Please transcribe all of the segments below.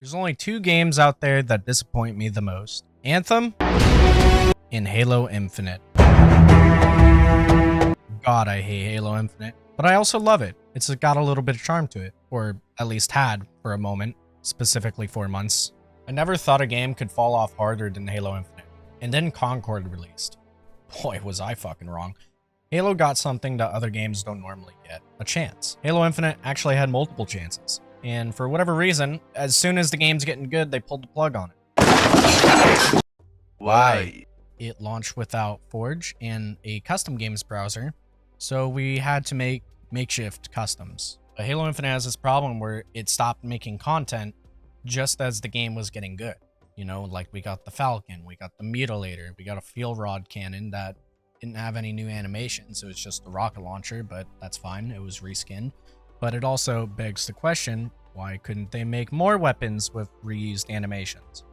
There's only two games out there that disappoint me the most. Anthem and Halo Infinite. God, I hate Halo Infinite, but I also love it. It's got a little bit of charm to it, or at least had for a moment, specifically 4 months. I never thought a game could fall off harder than Halo Infinite, and then Concord released. Boy, was I fucking wrong. Halo got something that other games don't normally get, a chance. Halo Infinite actually had multiple chances, and for whatever reason, as soon as the game's getting good, they pulled the plug on it. Why? It launched without Forge and a custom games browser, so we had to make makeshift customs. But Halo Infinite has this problem where it stopped making content just as the game was getting good. You know, like we got the Falcon, we got the Mutilator, we got a Field Rod cannon that didn't have any new animations. It was just the rocket launcher, but that's fine. It was reskinned. But it also begs the question, why couldn't they make more weapons with reused animations?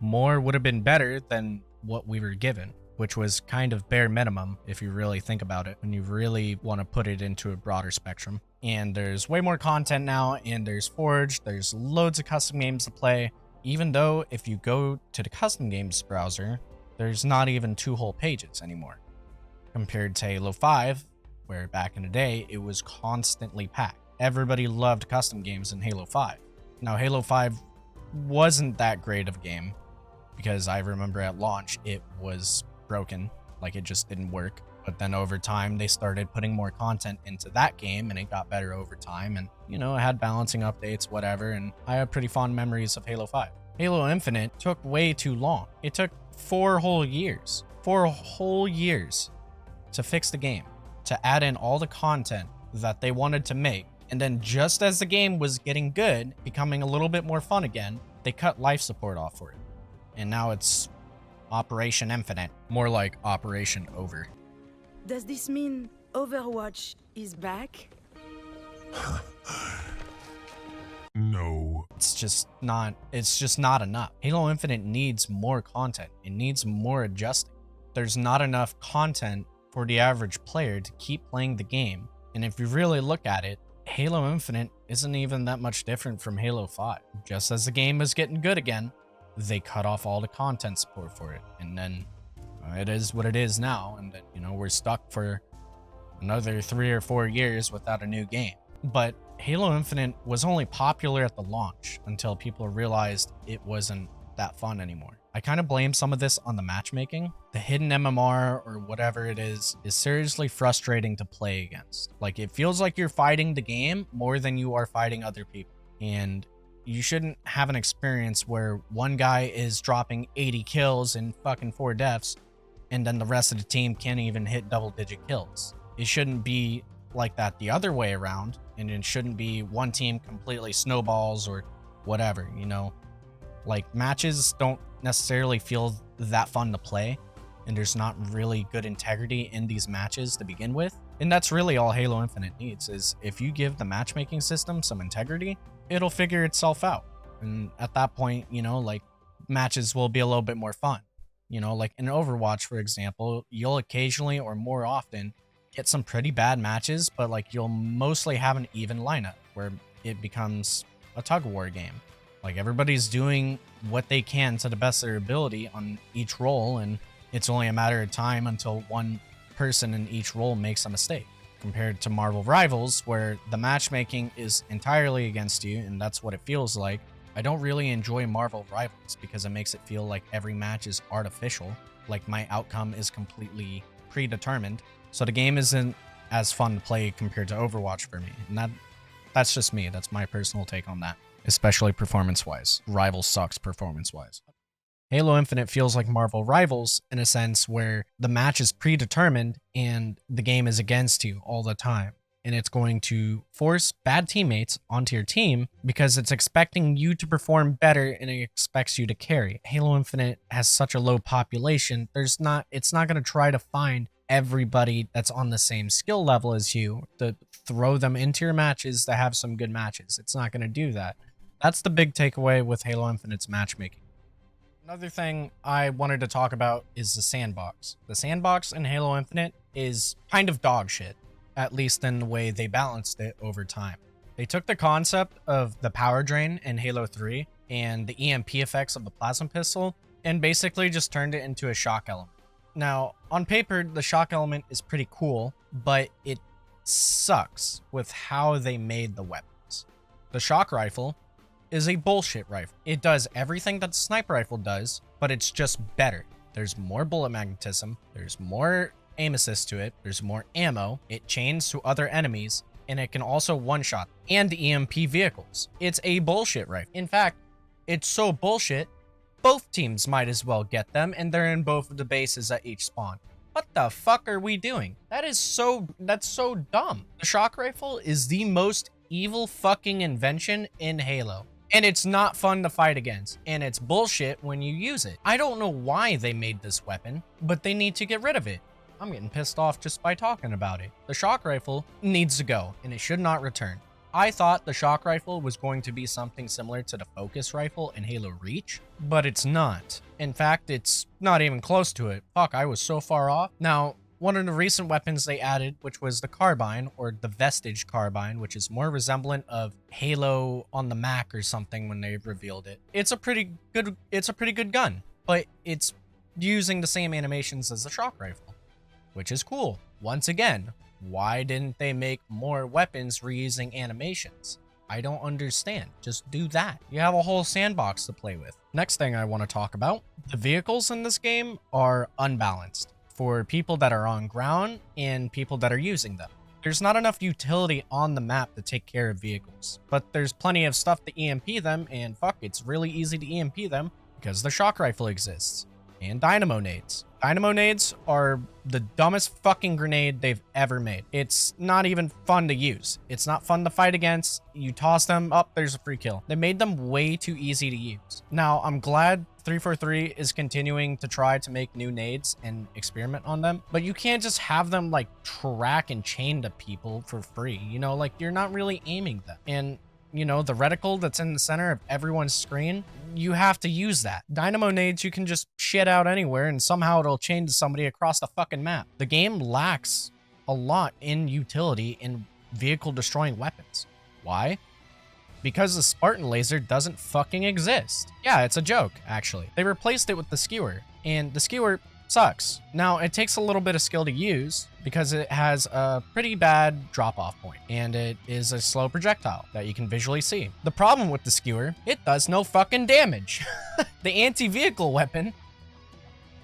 More would have been better than what we were given, which was kind of bare minimum if you really think about it, when you really want to put it into a broader spectrum. And there's way more content now, and there's Forge, there's loads of custom games to play, even though if you go to the custom games browser, there's not even 2 whole pages anymore. Compared to Halo 5, where back in the day, it was constantly packed. Everybody loved custom games in Halo 5. Now, Halo 5 wasn't that great of a game, because I remember at launch, it was broken, like it just didn't work. But then over time, they started putting more content into that game, and it got better over time. And, you know, it had balancing updates, whatever, and I have pretty fond memories of Halo 5. Halo Infinite took way too long. It took 4 whole years. 4 whole years to fix the game, to add in all the content that they wanted to make. And then just as the game was getting good, becoming a little bit more fun again, they cut life support off for it. And now it's Operation Infinite, more like Operation Over. Does this mean Overwatch is back? No. It's just not enough. Halo Infinite needs more content. It needs more adjusting. There's not enough content for the average player to keep playing the game. And if you really look at it, Halo Infinite isn't even that much different from Halo 5. Just as the game is getting good again, they cut off all the content support for it. And then it is what it is now. And then, you know, we're stuck for another 3 or 4 years without a new game. But Halo Infinite was only popular at the launch until people realized it wasn't that fun anymore. I kind of blame some of this on the matchmaking. The hidden MMR or whatever it is seriously frustrating to play against. Like, it feels like you're fighting the game more than you are fighting other people. And you shouldn't have an experience where one guy is dropping 80 kills and fucking 4 deaths, and then the rest of the team can't even hit double-digit kills. It shouldn't be like that the other way around, and it shouldn't be one team completely snowballs or whatever, you know? Like, matches don't necessarily feel that fun to play, and there's not really good integrity in these matches to begin with. And that's really all Halo Infinite needs, is if you give the matchmaking system some integrity, it'll figure itself out. And at that point, you know, like, matches will be a little bit more fun. You know, like in Overwatch, for example, you'll occasionally or more often get some pretty bad matches, but like you'll mostly have an even lineup where it becomes a tug of war game. Like, everybody's doing what they can to the best of their ability on each role, and it's only a matter of time until one person in each role makes a mistake. Compared to Marvel Rivals, where the matchmaking is entirely against you, and that's what it feels like. I don't really enjoy Marvel Rivals because it makes it feel like every match is artificial, like my outcome is completely predetermined. So the game isn't as fun to play compared to Overwatch for me, and that's just me. That's my personal take on that, especially performance-wise. Rivals sucks performance-wise. Halo Infinite feels like Marvel Rivals in a sense where the match is predetermined and the game is against you all the time. And it's going to force bad teammates onto your team because it's expecting you to perform better and it expects you to carry. Halo Infinite has such a low population, it's not going to try to find everybody that's on the same skill level as you to throw them into your matches to have some good matches. It's not going to do that. That's the big takeaway with Halo Infinite's matchmaking. Another thing I wanted to talk about is the sandbox. The sandbox in Halo Infinite is kind of dog shit, at least in the way they balanced it over time. They took the concept of the power drain in Halo 3 and the EMP effects of the plasma pistol and basically just turned it into a shock element. Now, on paper, the shock element is pretty cool, but it sucks with how they made the weapons. The shock rifle is a bullshit rifle. It does everything that the sniper rifle does, but it's just better. There's more bullet magnetism, there's more aim assist to it, there's more ammo, it chains to other enemies, and it can also one-shot and EMP vehicles. It's a bullshit rifle. In fact, it's so bullshit, both teams might as well get them, and they're in both of the bases at each spawn. What the fuck are we doing? That's so dumb. The shock rifle is the most evil fucking invention in Halo. And it's not fun to fight against, and it's bullshit when you use it. I don't know why they made this weapon, but they need to get rid of it. I'm getting pissed off just by talking about it. The shock rifle needs to go, and it should not return. I thought the shock rifle was going to be something similar to the focus rifle in Halo Reach, but it's not. In fact, it's not even close to it. Fuck, I was so far off. Now, one of the recent weapons they added, which was the carbine, or the vestige carbine, which is more resemblant of Halo on the Mac or something when they revealed it. It's a pretty good gun, but it's using the same animations as the shock rifle, which is cool. Once again, why didn't they make more weapons reusing animations? I don't understand. Just do that. You have a whole sandbox to play with. Next thing I want to talk about, the vehicles in this game are unbalanced for people that are on ground and people that are using them. There's not enough utility on the map to take care of vehicles, but there's plenty of stuff to EMP them, and fuck, it's really easy to EMP them because the shock rifle exists. And dynamo nades. Dynamo nades are the dumbest fucking grenade they've ever made. It's not even fun to use. It's not fun to fight against. You toss them up, there's a free kill. They made them way too easy to use. Now, I'm glad 343 is continuing to try to make new nades and experiment on them, but you can't just have them like track and chain to people for free. You know, like you're not really aiming them. And you know, the reticle that's in the center of everyone's screen, you have to use that. Dynamo nades you can just shit out anywhere and somehow it'll chain to somebody across the fucking map. The game lacks a lot in utility in vehicle destroying weapons. Why? Because the Spartan laser doesn't fucking exist. Yeah, it's a joke, actually. They replaced it with the skewer, and the skewer sucks. Now, it takes a little bit of skill to use because it has a pretty bad drop-off point, and it is a slow projectile that you can visually see. The problem with the skewer, it does no fucking damage. The anti-vehicle weapon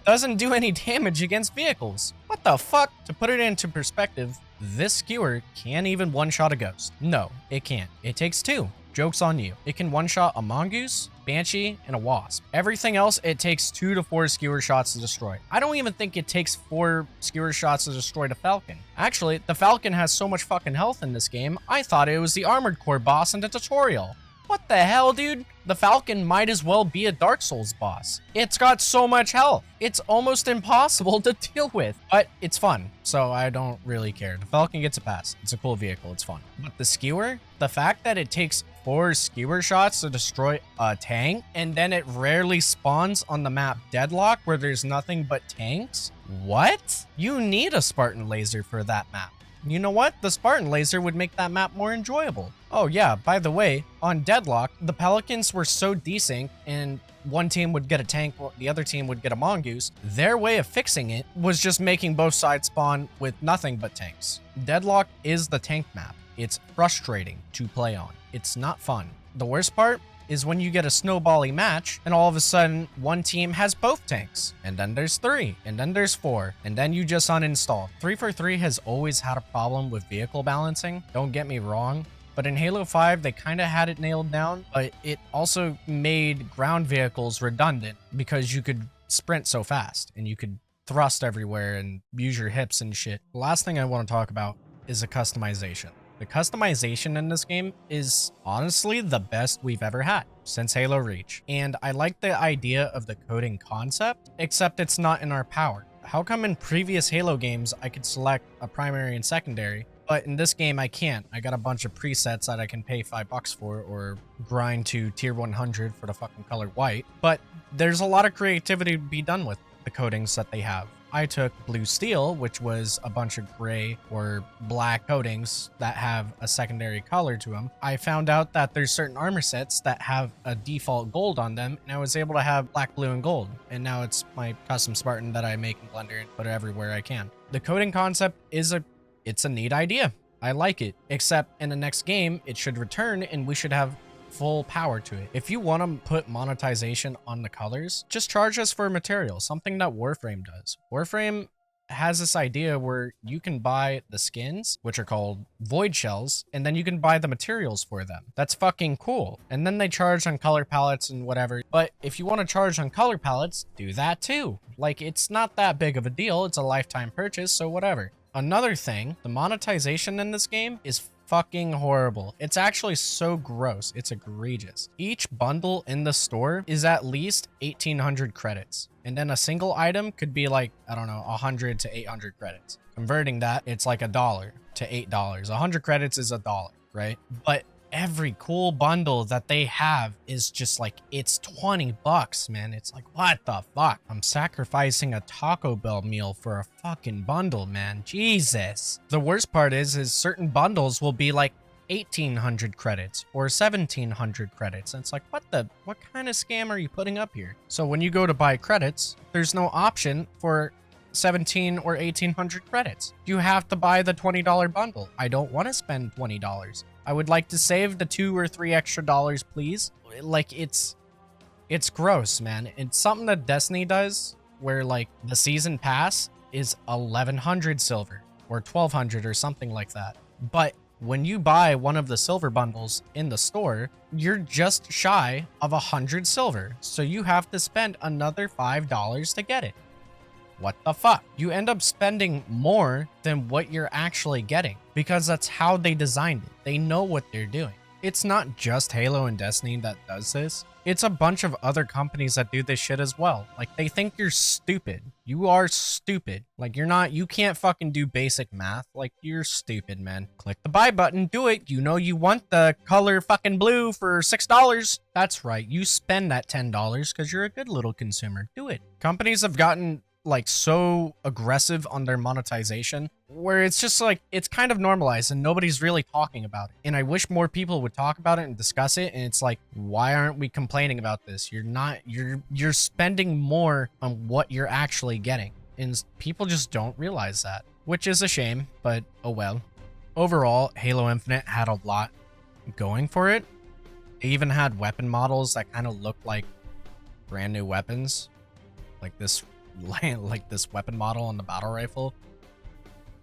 doesn't do any damage against vehicles. What the fuck? To put it into perspective, this skewer can't even one-shot a ghost. No, it can't. It takes two. Joke's on you. It can one-shot a mongoose, banshee, and a wasp. Everything else, it takes 2 to 4 skewer shots to destroy. I don't even think it takes 4 skewer shots to destroy the Falcon. Actually, the Falcon has so much fucking health in this game, I thought it was the Armored Core boss in the tutorial. What the hell, dude? The Falcon might as well be a Dark Souls boss. It's got so much health. It's almost impossible to deal with, but it's fun, so I don't really care. The Falcon gets a pass. It's a cool vehicle. It's fun. But the skewer, the fact that it takes 4 skewer shots to destroy a tank, and then it rarely spawns on the map Deadlock where there's nothing but tanks? What? You need a Spartan laser for that map. You know what? The Spartan laser would make that map more enjoyable. Oh yeah, by the way, on Deadlock, the Pelicans were so desync and one team would get a tank, the other team would get a mongoose. Their way of fixing it was just making both sides spawn with nothing but tanks. Deadlock is the tank map. It's frustrating to play on. It's not fun. The worst part is when you get a snowbally match and all of a sudden one team has both tanks, and then there's 3, and then there's 4, and then you just uninstall. 343 has always had a problem with vehicle balancing, don't get me wrong, but in Halo 5 they kind of had it nailed down, but it also made ground vehicles redundant because you could sprint so fast and you could thrust everywhere and use your hips and shit. The last thing I want to talk about is the customization. The customization in this game is honestly the best we've ever had since Halo Reach. And I like the idea of the coding concept, except it's not in our power. How come in previous Halo games I could select a primary and secondary, but in this game I can't? I got a bunch of presets that I can pay $5 for or grind to tier 100 for the fucking color white. But there's a lot of creativity to be done with the codings that they have. I took blue steel, which was a bunch of gray or black coatings that have a secondary color to them. I found out that there's certain armor sets that have a default gold on them, and I was able to have black, blue, and gold. And now it's my custom Spartan that I make in Blender and put it everywhere I can. The coding concept is it's a neat idea. I like it, except in the next game, it should return and we should have full power to it. If you want to put monetization on the colors, just charge us for material, something that Warframe does. Warframe has this idea where you can buy the skins, which are called void shells, and then you can buy the materials for them. That's fucking cool. And then they charge on color palettes and whatever. But if you want to charge on color palettes, do that too. Like, it's not that big of a deal. It's a lifetime purchase, so whatever. Another thing, the monetization in this game is fucking horrible. It's actually so gross. It's egregious. Each bundle in the store is at least 1,800 credits. And then a single item could be like, I don't know, 100 to 800 credits. Converting that, it's like $1 to $8. 100 credits is $1, right? But every cool bundle that they have is just like, it's 20 bucks, man. It's like, what the fuck? I'm sacrificing a Taco Bell meal for a fucking bundle, man. Jesus. The worst part is certain bundles will be like 1,800 credits or 1,700 credits. And it's like, what kind of scam are you putting up here? So when you go to buy credits, there's no option for 17 or 1,800 credits. You have to buy the $20 bundle. I don't want to spend $20. I would like to save the $2 or $3 extra, please. Like, it's gross, man. It's something that Destiny does where like the season pass is 1,100 silver or 1,200 or something like that. But when you buy one of the silver bundles in the store, you're just shy of 100 silver. So you have to spend another $5 to get it. What the fuck? You end up spending more than what you're actually getting because that's how they designed it. They know what they're doing. It's not just Halo and Destiny that does this. It's a bunch of other companies that do this shit as well. Like, they think you're stupid. You are stupid. Like, you can't fucking do basic math. Like, you're stupid, man. Click the buy button, do it. You know you want the color fucking blue for $6. That's right. You spend that $10 because you're a good little consumer. Do it. Companies have gotten like so aggressive on their monetization where it's just like, it's kind of normalized and nobody's really talking about it. And I wish more people would talk about it and discuss it. And it's like, why aren't we complaining about this? You're spending more on what you're actually getting. And people just don't realize that, which is a shame, but oh well. Overall, Halo Infinite had a lot going for it. They even had weapon models that kind of looked like brand new weapons, like this weapon model on the battle rifle.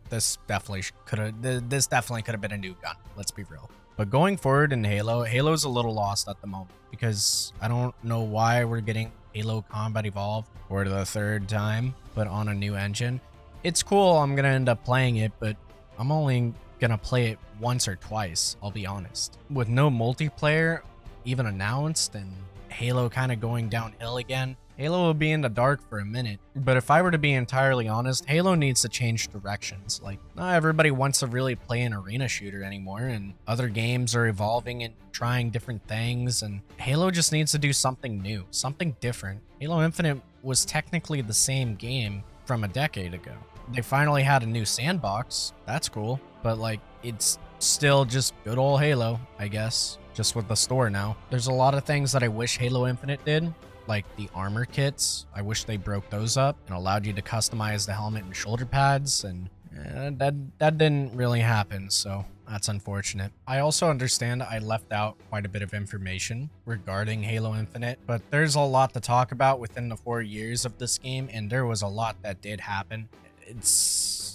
This definitely could have been a new gun, let's be real. But going forward in Halo's a little lost at the moment because I don't know why we're getting Halo Combat Evolved for the third time, but on a new engine. It's cool, I'm gonna end up playing it, but I'm only gonna play it once or twice, I'll be honest. With no multiplayer even announced and Halo kind of going downhill again, Halo will be in the dark for a minute. But if I were to be entirely honest, Halo needs to change directions. Like, not everybody wants to really play an arena shooter anymore, and other games are evolving and trying different things, and Halo just needs to do something new, something different. Halo Infinite was technically the same game from a decade ago. They finally had a new sandbox. That's cool. But like, it's still just good old Halo, I guess. Just with the store now. There's a lot of things that I wish Halo Infinite did. Like the armor kits. I wish they broke those up and allowed you to customize the helmet and shoulder pads, and that didn't really happen, so that's unfortunate. I also understand I left out quite a bit of information regarding Halo Infinite, but there's a lot to talk about within the 4 years of this game, and there was a lot that did happen.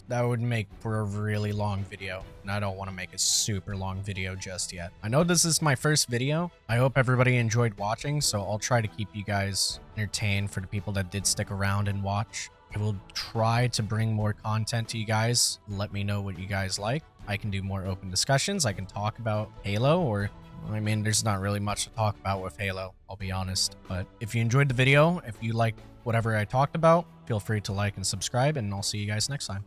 That would make for a really long video, and I don't want to make a super long video just yet. I know this is my first video. I hope everybody enjoyed watching, so I'll try to keep you guys entertained for the people that did stick around and watch. I will try to bring more content to you guys. Let me know what you guys like. I can do more open discussions. I can talk about Halo, or I mean, there's not really much to talk about with Halo, I'll be honest. But if you enjoyed the video, if you liked whatever I talked about, feel free to like and subscribe, and I'll see you guys next time.